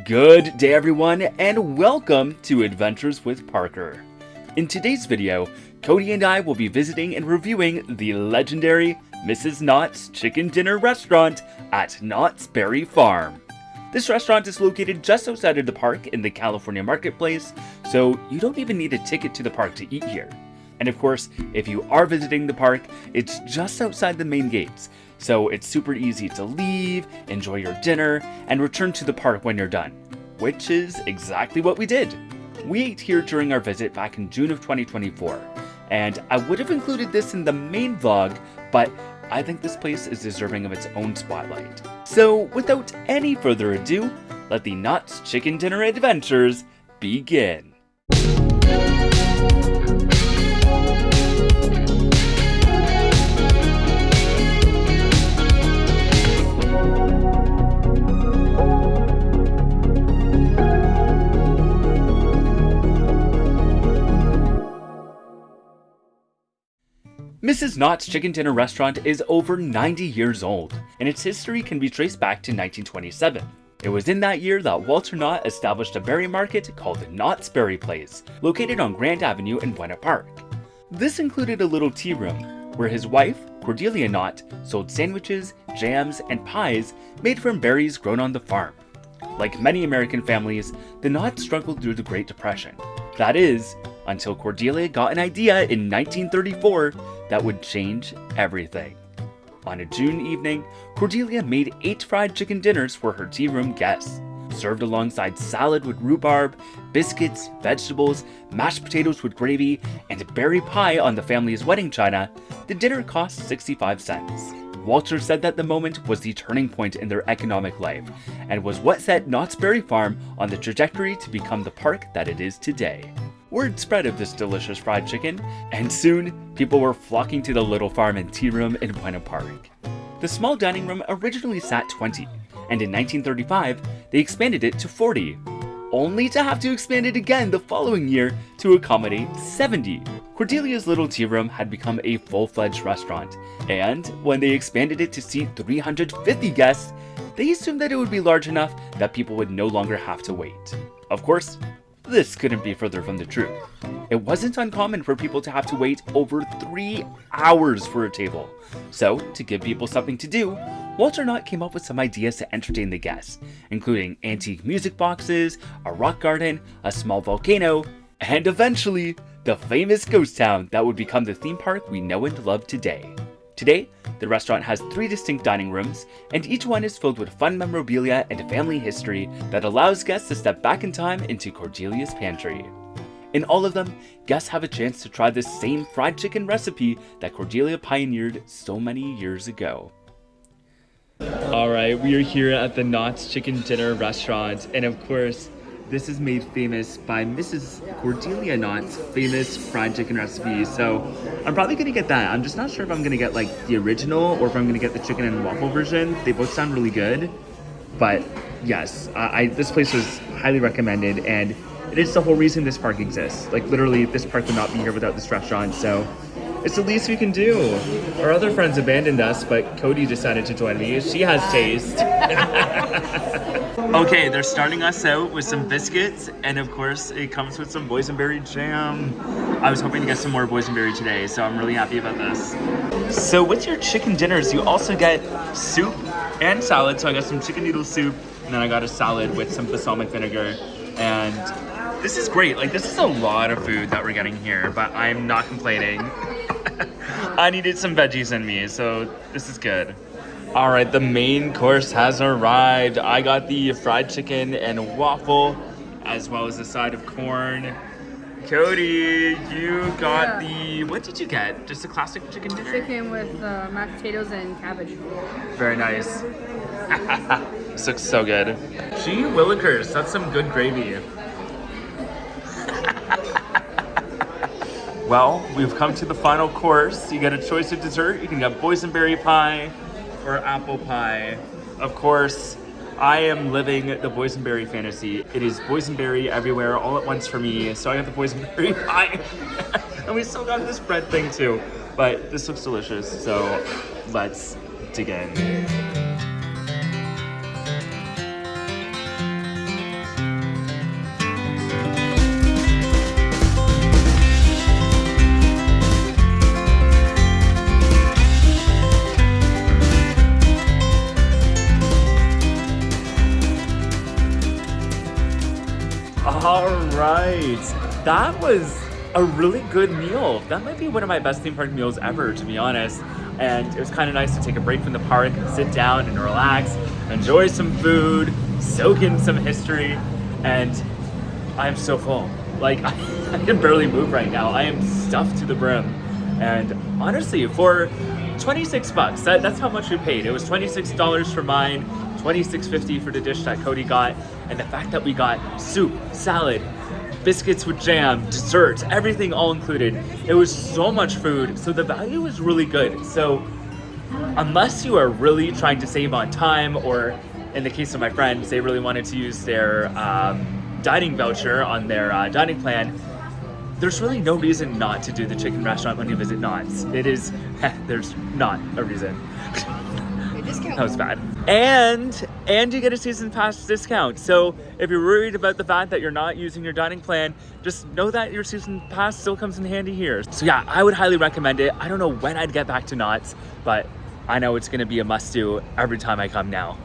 Good day everyone, and welcome to Adventures with Parker. In today's video, Cody and I will be visiting and reviewing the legendary Mrs. Knott's Chicken Dinner restaurant at Knott's Berry Farm. This restaurant is located just outside of the park in the California Marketplace, so you don't even need a ticket to the park to eat here. And of course, if you are visiting the park, it's just outside the main gates, so it's super easy to leave, enjoy your dinner, and return to the park when you're done, which is exactly what we did. We ate here during our visit back in June of 2024, and I would have included this in the main vlog, but I think this place is deserving of its own spotlight. So without any further ado, let the Knott's Chicken Dinner adventures begin. Mrs. Knott's Chicken Dinner restaurant is over 90 years old, and its history can be traced back to 1927. It was in that year that Walter Knott established a berry market called Knott's Berry Place, located on Grand Avenue in Buena Park. This included a little tea room, where his wife, Cordelia Knott, sold sandwiches, jams, and pies made from berries grown on the farm. Like many American families, the Knotts struggled through the Great Depression. That is, until Cordelia got an idea in 1934 that would change everything. On a June evening, Cordelia made 8 fried chicken dinners for her tea room guests. Served alongside salad with rhubarb, biscuits, vegetables, mashed potatoes with gravy, and berry pie on the family's wedding china, the dinner cost 65 cents. Walter said that the moment was the turning point in their economic life, and was what set Knott's Berry Farm on the trajectory to become the park that it is today. Word spread of this delicious fried chicken, and soon, people were flocking to the little farm and tea room in Buena Park. The small dining room originally sat 20, and in 1935, they expanded it to 40, only to have to expand it again the following year to accommodate 70. Cordelia's little tea room had become a full-fledged restaurant, and when they expanded it to seat 350 guests, they assumed that it would be large enough that people would no longer have to wait. Of course, this couldn't be further from the truth. It wasn't uncommon for people to have to wait over 3 hours for a table. So, to give people something to do, Walter Knott came up with some ideas to entertain the guests, including antique music boxes, a rock garden, a small volcano, and eventually, the famous ghost town that would become the theme park we know and love today. Today, the restaurant has 3 distinct dining rooms, and each one is filled with fun memorabilia and family history that allows guests to step back in time into Cordelia's pantry. In all of them, guests have a chance to try the same fried chicken recipe that Cordelia pioneered so many years ago. Alright, we are here at the Knott's Chicken Dinner restaurant, and of course, this is made famous by Mrs. Cordelia Knott's famous fried chicken recipe, so I'm probably going to get that. I'm just not sure if I'm going to get like the original or if I'm going to get the chicken and waffle version. They both sound really good, but yes, this place was highly recommended, and it is the whole reason this park exists. Like literally, this park would not be here without this restaurant, so it's the least we can do. Our other friends abandoned us, but Cody decided to join me. She has taste. Okay, they're starting us out with some biscuits, and of course, it comes with some boysenberry jam. I was hoping to get some more boysenberry today, so I'm really happy about this. So with your chicken dinners, you also get soup and salad. So I got some chicken noodle soup, and then I got a salad with some balsamic vinegar. And this is great. Like, this is a lot of food that we're getting here, but I'm not complaining. I needed some veggies in me, so this is good. All right, the main course has arrived. I got the fried chicken and waffle, as well as a side of corn. Cody, you got the, what did you get? Just a classic chicken dinner? Chicken with mashed potatoes and cabbage. Very nice. This looks so good. Gee willikers, that's some good gravy. Well, we've come to the final course. You get a choice of dessert. You can get boysenberry pie or apple pie. Of course, I am living the boysenberry fantasy. It is boysenberry everywhere, all at once for me. So I got the boysenberry pie. And we still got this bread thing too. But this looks delicious, so let's dig in. All right, that was a really good meal. That might be one of my best theme park meals ever, to be honest. And it was kind of nice to take a break from the park and sit down and relax, enjoy some food, soak in some history, and I'm so full. Like, I can barely move right now. I am stuffed to the brim. And honestly, for 26 bucks, that's how much we paid. It was $26 for mine, $26.50 for the dish that Cody got, and the fact that we got soup, salad, biscuits with jam, dessert, everything all included. It was so much food, so the value was really good. So unless you are really trying to save on time, or in the case of my friends, they really wanted to use their dining voucher on their dining plan, there's really no reason not to do the chicken restaurant when you visit Knott's. It is, there's not a reason. That was bad. And you get a season pass discount. So if you're worried about the fact that you're not using your dining plan, just know that your season pass still comes in handy here. So yeah, I would highly recommend it. I don't know when I'd get back to Knott's, but I know it's gonna be a must do every time I come now.